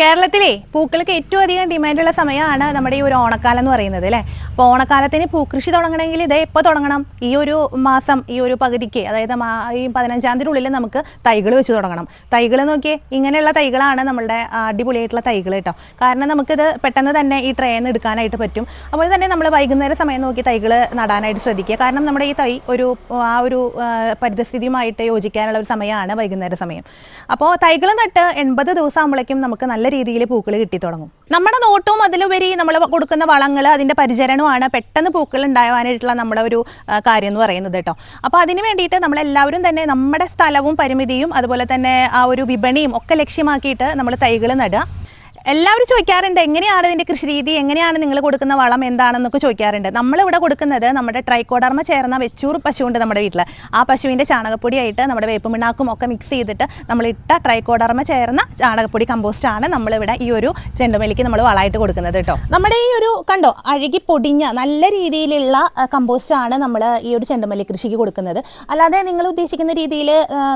കേരളത്തിലെ പൂക്കൾക്ക് ഏറ്റവും അധികം ഡിമാൻഡുള്ള സമയമാണ് നമ്മുടെ ഈ ഒരു ഓണക്കാലം എന്ന് പറയുന്നത് അല്ലേ. അപ്പോൾ ഓണക്കാലത്തിന് പൂക്കൃഷി തുടങ്ങണമെങ്കിൽ ഇത് എപ്പോൾ തുടങ്ങണം? ഈ ഒരു മാസം ഈ ഒരു പകുതിക്ക്, അതായത് ഈ 15-ാം തീയതിയുള്ളിൽ നമുക്ക് തൈകൾ വെച്ച് തുടങ്ങണം. തൈകൾ നോക്കിയേ, ഇങ്ങനെയുള്ള തൈകളാണ് നമ്മളുടെ അടിപൊളിയായിട്ടുള്ള തൈകൾ കേട്ടോ. കാരണം നമുക്കിത് പെട്ടെന്ന് തന്നെ ഈ ട്രേന്ന് എടുക്കാനായിട്ട് പറ്റും. അതുപോലെ തന്നെ നമ്മൾ വൈകുന്നേര സമയം നോക്കി തൈകൾ നടാനായിട്ട് ശ്രദ്ധിക്കുക. കാരണം നമ്മുടെ ഈ തൈ ആ ഒരു പരിസ്ഥിതിയുമായിട്ട് യോജിക്കാനുള്ള ഒരു സമയമാണ് വൈകുന്നേര സമയം. അപ്പോൾ തൈകൾ നട്ട് 80 ദിവസം ആകുമ്പോഴേക്കും നമുക്ക് നല്ല രീതിയിൽ പൂക്കൾ കിട്ടി തുടങ്ങും. നമ്മുടെ നോട്ടവും അതിലുപരി നമ്മൾ കൊടുക്കുന്ന വളങ്ങൾ, അതിൻ്റെ പരിചരണമാണ് പെട്ടെന്ന് പൂക്കൾ ഉണ്ടാകാനായിട്ടുള്ള നമ്മുടെ ഒരു കാര്യം എന്ന് പറയുന്നത് കേട്ടോ. അപ്പോൾ അതിന് വേണ്ടിയിട്ട് നമ്മളെല്ലാവരും തന്നെ നമ്മുടെ സ്ഥലവും പരിമിതിയും അതുപോലെ തന്നെ ആ ഒരു വിപണിയും ഒക്കെ ലക്ഷ്യമാക്കിയിട്ട് നമ്മൾ തൈകൾ നടുക. എല്ലാവരും ചോദിക്കാറുണ്ട്, എങ്ങനെയാണ് ഇതിൻ്റെ കൃഷി രീതി, എങ്ങനെയാണ് നിങ്ങൾ കൊടുക്കുന്ന വളം എന്താണെന്നൊക്കെ ചോദിക്കാറുണ്ട്. നമ്മളിവിടെ കൊടുക്കുന്നത് നമ്മുടെ ട്രൈക്കോഡർമ ചേർന്ന വെച്ചൂർ പശുവുണ്ട് നമ്മുടെ വീട്ടിൽ. ആ പശുവിൻ്റെ ചാണകപ്പൊടിയായിട്ട് നമ്മുടെ വേപ്പും പിണ്ണാക്കും ഒക്കെ മിക്സ് ചെയ്തിട്ട് നമ്മളിട്ട ട്രൈക്കോഡർമ ചേർന്ന ചാണകപ്പൊടി കമ്പോസ്റ്റാണ് നമ്മളിവിടെ ഈ ഒരു ചെണ്ടുമല്ലിക്ക് നമ്മൾ വളമായിട്ട് കൊടുക്കുന്നത് കേട്ടോ. നമ്മുടെ ഈ ഒരു കണ്ടോ അഴുകി പൊടിഞ്ഞ നല്ല രീതിയിലുള്ള കമ്പോസ്റ്റാണ് നമ്മൾ ഈ ഒരു ചെണ്ടുമല്ലി കൃഷിക്ക് കൊടുക്കുന്നത്. അല്ലാതെ നിങ്ങൾ ഉദ്ദേശിക്കുന്ന രീതിയിൽ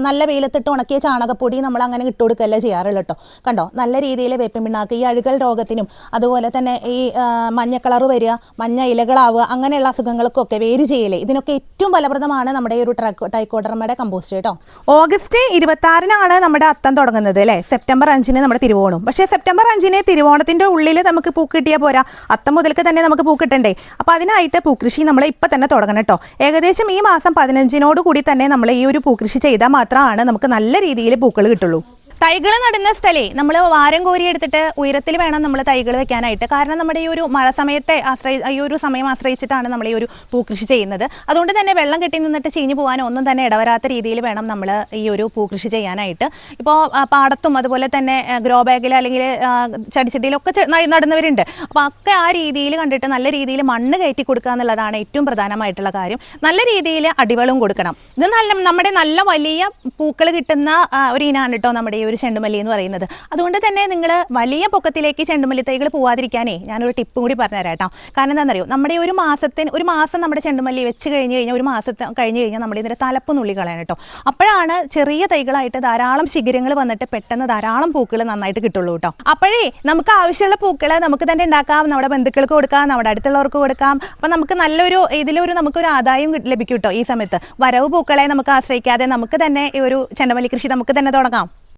നല്ല വെയിലത്തിട്ട് ഉണക്കിയ ചാണകപ്പൊടി നമ്മൾ അങ്ങനെ ഇട്ട് കൊടുക്കുകയല്ല ചെയ്യാറുള്ളൂ കേട്ടോ. കണ്ടോ നല്ല രീതിയിൽ വേപ്പും ഈ അഴുകൽ രോഗത്തിനും അതുപോലെ തന്നെ ഈ മഞ്ഞ കളർ വരിക, മഞ്ഞ ഇലകളാവുക, അങ്ങനെയുള്ള അസുഖങ്ങൾക്കൊക്കെ വേര് ചെയ്യലേ, ഇതിനൊക്കെ ഏറ്റവും ഫലപ്രദമാണ് നമ്മുടെ ഈ ഒരു ട്രൈക്കോഡർമയുടെ കമ്പോസ്റ്റ് കേട്ടോ. ഓഗസ്റ്റ് 26-നാണ് നമ്മുടെ അത്തം തുടങ്ങുന്നത് അല്ലേ. സെപ്റ്റംബർ 5-ന് നമ്മുടെ തിരുവോണം. പക്ഷേ സെപ്റ്റംബർ 5-ന് തിരുവോണത്തിൻ്റെ ഉള്ളിൽ നമുക്ക് പൂക്ക് കിട്ടിയാൽ പോരാ, അത്തം മുതൽക്ക് തന്നെ നമുക്ക് പൂക്ക് കിട്ടണ്ടേ. അപ്പോൾ അതിനായിട്ട് പൂക്കൃഷി നമ്മൾ ഇപ്പം തന്നെ തുടങ്ങണം കേട്ടോ. ഏകദേശം ഈ മാസം 15-നോട് കൂടി തന്നെ നമ്മൾ ഈ ഒരു പൂക്കൃഷി ചെയ്താൽ മാത്രമാണ് നമുക്ക് നല്ല രീതിയിൽ പൂക്കൾ കിട്ടുള്ളൂ. തൈകൾ നടുന്ന സ്ഥലേ നമ്മൾ വാരം കോരി എടുത്തിട്ട് ഉയരത്തിൽ വേണം നമ്മൾ തൈകൾ വെക്കാനായിട്ട്. കാരണം നമ്മുടെ ഈ ഒരു മഴ സമയത്തെ ഈ ഒരു സമയം ആശ്രയിച്ചിട്ടാണ് നമ്മൾ ഈ ഒരു പൂക്കൃഷി ചെയ്യുന്നത്. അതുകൊണ്ട് തന്നെ വെള്ളം കെട്ടി നിന്നിട്ട് ചീഞ്ഞു പോകാനോ ഒന്നും തന്നെ ഇടവരാത്ത രീതിയിൽ വേണം നമ്മൾ ഈ ഒരു പൂക്കൃഷി ചെയ്യാനായിട്ട്. ഇപ്പോൾ പാടത്തും അതുപോലെ തന്നെ ഗ്രോ ബാഗിൽ അല്ലെങ്കിൽ ചെടിച്ചട്ടിയിലൊക്കെ നടുന്നവരുണ്ട്. അപ്പോൾ ഒക്കെ ആ രീതിയിൽ കണ്ടിട്ട് നല്ല രീതിയിൽ മണ്ണ് കയറ്റി കൊടുക്കുക എന്നുള്ളതാണ് ഏറ്റവും പ്രധാനമായിട്ടുള്ള കാര്യം. നല്ല രീതിയിൽ അടിവളം കൊടുക്കണം. ഇത് നമ്മുടെ നല്ല വലിയ പൂക്കൾ കിട്ടുന്ന ഒരു ഇനാണ് കേട്ടോ നമ്മുടെ ഈ ഒരു ചെണ്ടുമല്ലി എന്ന് പറയുന്നത്. അതുകൊണ്ട് തന്നെ നിങ്ങൾ വലിയ പൊക്കത്തിലേക്ക് ചെണ്ടുമല്ലി തൈകൾ പോവാതിരിക്കാനേ ഞാനൊരു ടിപ്പും കൂടി പറഞ്ഞുതരാം കേട്ടോ. കാരണം എന്താണെന്നറിയോ, നമ്മുടെ ഒരു മാസം നമ്മുടെ ചെണ്ടുമല്ലി വെച്ച് കഴിഞ്ഞ് കഴിഞ്ഞാൽ ഒരു മാസത്തെ കഴിഞ്ഞ് കഴിഞ്ഞാൽ നമ്മൾ ഇതിൻ്റെ തലപ്പ് നുള്ളി കളയാൻ കേട്ടോ. അപ്പോഴാണ് ചെറിയ തൈകളായിട്ട് ധാരാളം ശിഖരങ്ങൾ വന്നിട്ട് പെട്ടെന്ന് ധാരാളം പൂക്കൾ നന്നായിട്ട് കിട്ടുള്ളൂ കേട്ടോ. അപ്പോഴേ നമുക്ക് ആവശ്യമുള്ള പൂക്കൾ നമുക്ക് തന്നെ ഉണ്ടാക്കാം, നമ്മുടെ ബന്ധുക്കൾക്ക് കൊടുക്കാം, നമ്മുടെ അടുത്തുള്ളവർക്ക് കൊടുക്കാം. അപ്പം നമുക്ക് നമുക്കൊരു ആദായം ലഭിക്കും കേട്ടോ. ഈ സമയത്ത് വരവ് പൂക്കളെ നമുക്ക് ആശ്രയിക്കാതെ നമുക്ക് തന്നെ ഈ ഒരു ചെണ്ടുമല്ലി കൃഷി നമുക്ക് തന്നെ തുടങ്ങാം.